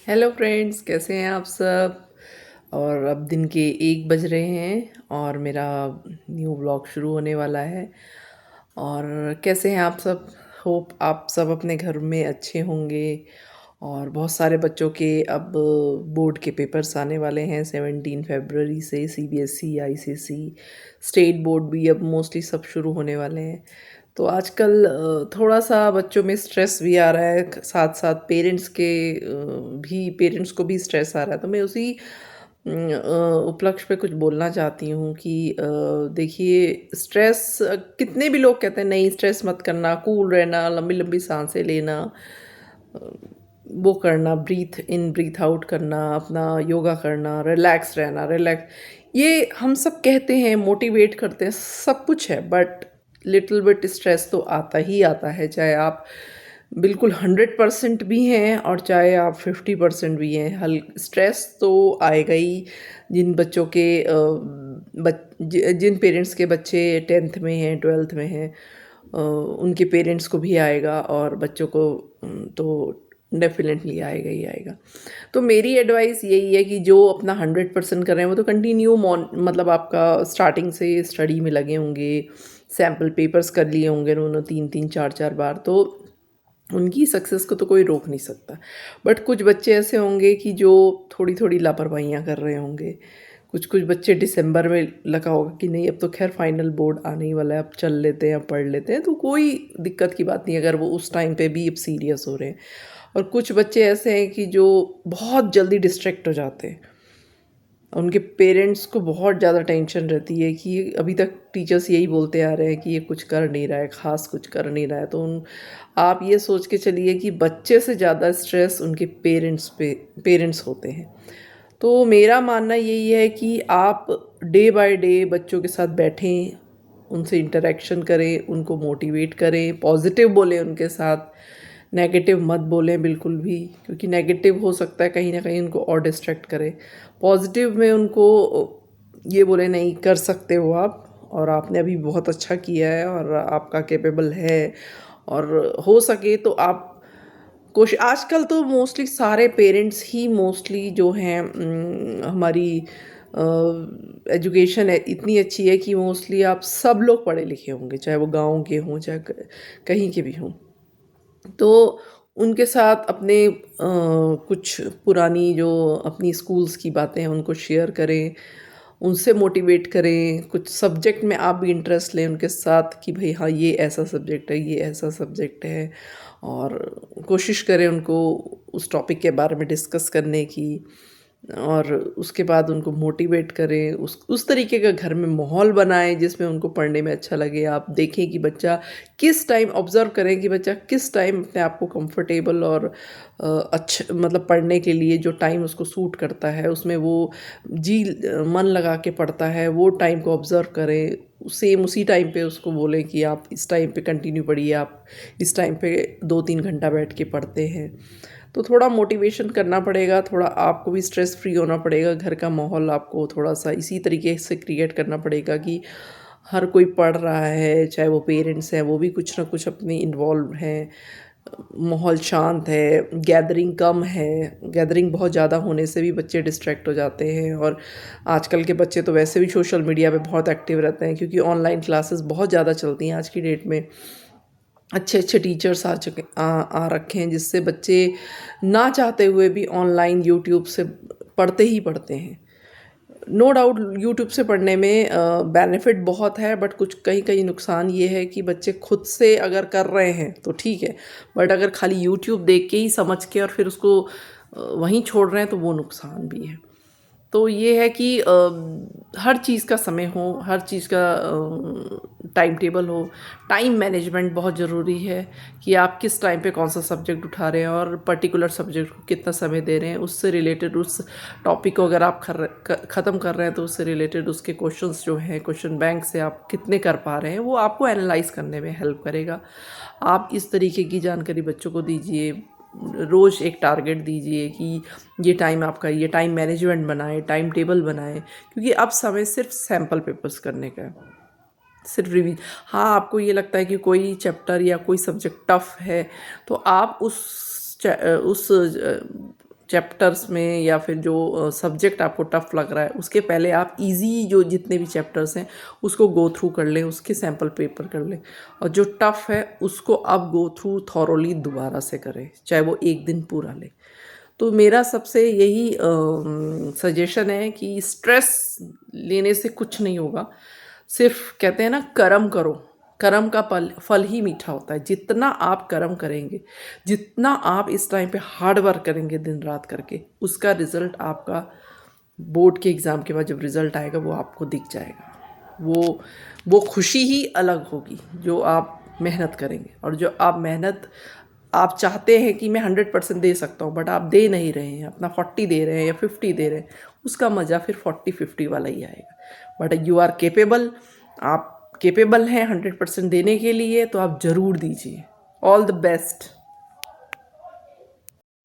Hello friends, कैसे हैं आप सब। और अब दिन के 1 बज रहे हैं और मेरा न्यू ब्लॉग शुरू होने वाला है। और कैसे हैं आप सब। होप आप सब अपने घर में अच्छे होंगे। और बहुत सारे बच्चों के अब बोर्ड के पेपर्स आने वाले हैं 17 फरवरी से। सीबीएसई, आईसीएसई, स्टेट बोर्ड भी अब मोस्टली सब शुरू होने वाले हैं। तो आजकल थोड़ा सा बच्चों में स्ट्रेस भी आ रहा है, साथ साथ पेरेंट्स को भी स्ट्रेस आ रहा है। तो मैं उसी उपलक्ष्य पे कुछ बोलना चाहती हूँ कि देखिए, स्ट्रेस कितने भी लोग कहते हैं नहीं स्ट्रेस मत करना, कूल रहना, लंबी लंबी सांसें लेना, अ, वो करना, ब्रीथ इन ब्रीथ आउट करना, अपना योगा करना, रिलैक्स रहना, रिलैक्स, ये हम सब कहते हैं, मोटिवेट करते हैं, सब कुछ है। बट लिटिल बिट स्ट्रेस तो आता ही आता है, चाहे आप बिल्कुल 100% भी हैं और चाहे आप 50% भी हैं। हल स्ट्रेस तो आएगा ही। जिन बच्चों के जिन पेरेंट्स के बच्चे 10th में हैं, 12th में हैं, उनके पेरेंट्स को भी आएगा और बच्चों को तो डेफिनेटली आएगा ही आएगा। तो मेरी एडवाइस यही है कि जो अपना 100% कर रहे हैं वो तो कंटिन्यू मतलब आपका स्टार्टिंग से स्टडी में लगे होंगे, सैम्पल पेपर्स कर लिए होंगे उन्होंने 3-3 4-4 बार, तो उनकी सक्सेस को तो कोई रोक नहीं सकता। बट कुछ बच्चे ऐसे होंगे कि जो थोड़ी थोड़ी लापरवाहियाँ कर रहे होंगे। कुछ कुछ बच्चे दिसंबर में लगा होगा कि नहीं अब तो खैर फाइनल बोर्ड आने ही वाला है, अब चल लेते हैं, अब पढ़ लेते हैं, तो कोई दिक्कत की बात नहीं अगर वो उस टाइम पे भी अब सीरियस हो रहे हैं। और कुछ बच्चे ऐसे हैं कि जो बहुत जल्दी डिस्ट्रैक्ट हो जाते हैं। उनके पेरेंट्स को बहुत ज़्यादा टेंशन रहती है कि अभी तक टीचर्स यही बोलते आ रहे हैं कि ये कुछ कर नहीं रहा है, ख़ास कुछ कर नहीं रहा है। तो उन आप ये सोच के चलिए कि बच्चे से ज़्यादा स्ट्रेस उनके पेरेंट्स होते हैं। तो मेरा मानना यही है कि आप डे बाय डे बच्चों के साथ बैठें, उनसे इंटरेक्शन करें, उनको मोटिवेट करें, पॉजिटिव बोलें उनके साथ, नेगेटिव मत बोलें बिल्कुल भी, क्योंकि नेगेटिव हो सकता है कहीं ना कहीं उनको और डिस्ट्रैक्ट करे। पॉजिटिव में उनको ये बोले नहीं कर सकते हो आप, और आपने अभी बहुत अच्छा किया है और आपका कैपेबल है। और हो सके तो आप कोशिश, आजकल तो मोस्टली सारे पेरेंट्स ही मोस्टली जो हैं हमारी एजुकेशन है इतनी अच्छी है कि मोस्टली आप सब लोग पढ़े लिखे होंगे, चाहे वो गांव के हों चाहे कहीं के भी हों। तो उनके साथ अपने कुछ पुरानी जो अपनी स्कूल्स की बातें हैं उनको शेयर करें, उनसे मोटिवेट करें। कुछ सब्जेक्ट में आप भी इंटरेस्ट लें उनके साथ कि भाई हाँ ये ऐसा सब्जेक्ट है, ये ऐसा सब्जेक्ट है, और कोशिश करें उनको उस टॉपिक के बारे में डिस्कस करने की। और उसके बाद उनको मोटिवेट करें, उस तरीके का घर में माहौल बनाएं जिसमें उनको पढ़ने में अच्छा लगे। आप देखें कि बच्चा किस टाइम, ऑब्ज़र्व करें कि बच्चा किस टाइम अपने आप को कंफर्टेबल और अच्छा मतलब पढ़ने के लिए जो टाइम उसको सूट करता है उसमें वो मन लगा के पढ़ता है, वो टाइम को ऑब्ज़र्व करें। सेम उसी टाइम पे उसको बोलें कि आप इस टाइम पे कंटिन्यू पढ़िए, आप इस टाइम पे 2-3 घंटा बैठ के पढ़ते हैं। तो थोड़ा मोटिवेशन करना पड़ेगा, थोड़ा आपको भी स्ट्रेस फ्री होना पड़ेगा, घर का माहौल आपको थोड़ा सा इसी तरीके से क्रिएट करना पड़ेगा कि हर कोई पढ़ रहा है, चाहे वो पेरेंट्स हैं वो भी कुछ ना कुछ अपने इन्वॉल्व हैं, माहौल शांत है, गैदरिंग कम है। गैदरिंग बहुत ज़्यादा होने से भी बच्चे डिस्ट्रैक्ट हो जाते हैं। और आजकल के बच्चे तो वैसे भी सोशल मीडिया पे बहुत एक्टिव रहते हैं, क्योंकि ऑनलाइन क्लासेस बहुत ज़्यादा चलती हैं आज की डेट में। अच्छे अच्छे टीचर्स आ रखे हैं जिससे बच्चे ना चाहते हुए भी ऑनलाइन यूट्यूब से पढ़ते ही पढ़ते हैं। नो डाउट यूट्यूब से पढ़ने में बेनिफिट बहुत है, बट कुछ कहीं कहीं नुकसान ये है कि बच्चे खुद से अगर कर रहे हैं तो ठीक है, बट अगर खाली यूट्यूब देख के ही समझ के और फिर उसको वहीं छोड़ रहे हैं तो वो नुकसान भी है। तो ये है कि हर चीज़ का समय हो, हर चीज़ का टाइम टेबल हो। टाइम मैनेजमेंट बहुत ज़रूरी है कि आप किस टाइम पे कौन सा सब्जेक्ट उठा रहे हैं और पर्टिकुलर सब्जेक्ट को कितना समय दे रहे हैं। उससे रिलेटेड उस टॉपिक को अगर आप ख़त्म कर रहे हैं तो उससे रिलेटेड उसके क्वेश्चंस जो हैं, क्वेश्चन बैंक से आप कितने कर पा रहे हैं, वो आपको एनालाइज करने में हेल्प करेगा। आप इस तरीके की जानकारी बच्चों को दीजिए। रोज़ एक टारगेट दीजिए कि ये टाइम आपका, ये टाइम मैनेजमेंट बनाएं, टाइम टेबल बनाएं, क्योंकि अब समय सिर्फ सैम्पल पेपर्स करने का है, सिर्फ रिवीज। हाँ, आपको ये लगता है कि कोई चैप्टर या कोई सब्जेक्ट टफ है तो आप उस चैप्टर्स में या फिर जो सब्जेक्ट आपको टफ़ लग रहा है उसके पहले आप इजी जो जितने भी चैप्टर्स हैं उसको गो थ्रू कर लें, उसके सैम्पल पेपर कर लें, और जो टफ़ है उसको आप गो थ्रू थॉरोली दोबारा से करें, चाहे वो एक दिन पूरा ले। तो मेरा सबसे यही सजेशन है कि स्ट्रेस लेने से कुछ नहीं होगा, सिर्फ कहते हैं ना कर्म करो, कर्म का फल ही मीठा होता है। जितना आप कर्म करेंगे, जितना आप इस टाइम पे हार्ड वर्क करेंगे दिन रात करके, उसका रिज़ल्ट आपका बोर्ड के एग्ज़ाम के बाद जब रिज़ल्ट आएगा वो आपको दिख जाएगा। वो खुशी ही अलग होगी जो आप मेहनत करेंगे, और जो आप मेहनत आप चाहते हैं कि मैं 100% दे सकता हूँ बट आप दे नहीं रहे हैं, अपना 40 दे रहे हैं या 50 दे रहे हैं, उसका मज़ा फिर 40-50 वाला ही आएगा। बट यू आर केपेबल, आप केपेबल हैं 100% देने के लिए, तो आप ज़रूर दीजिए। All the best.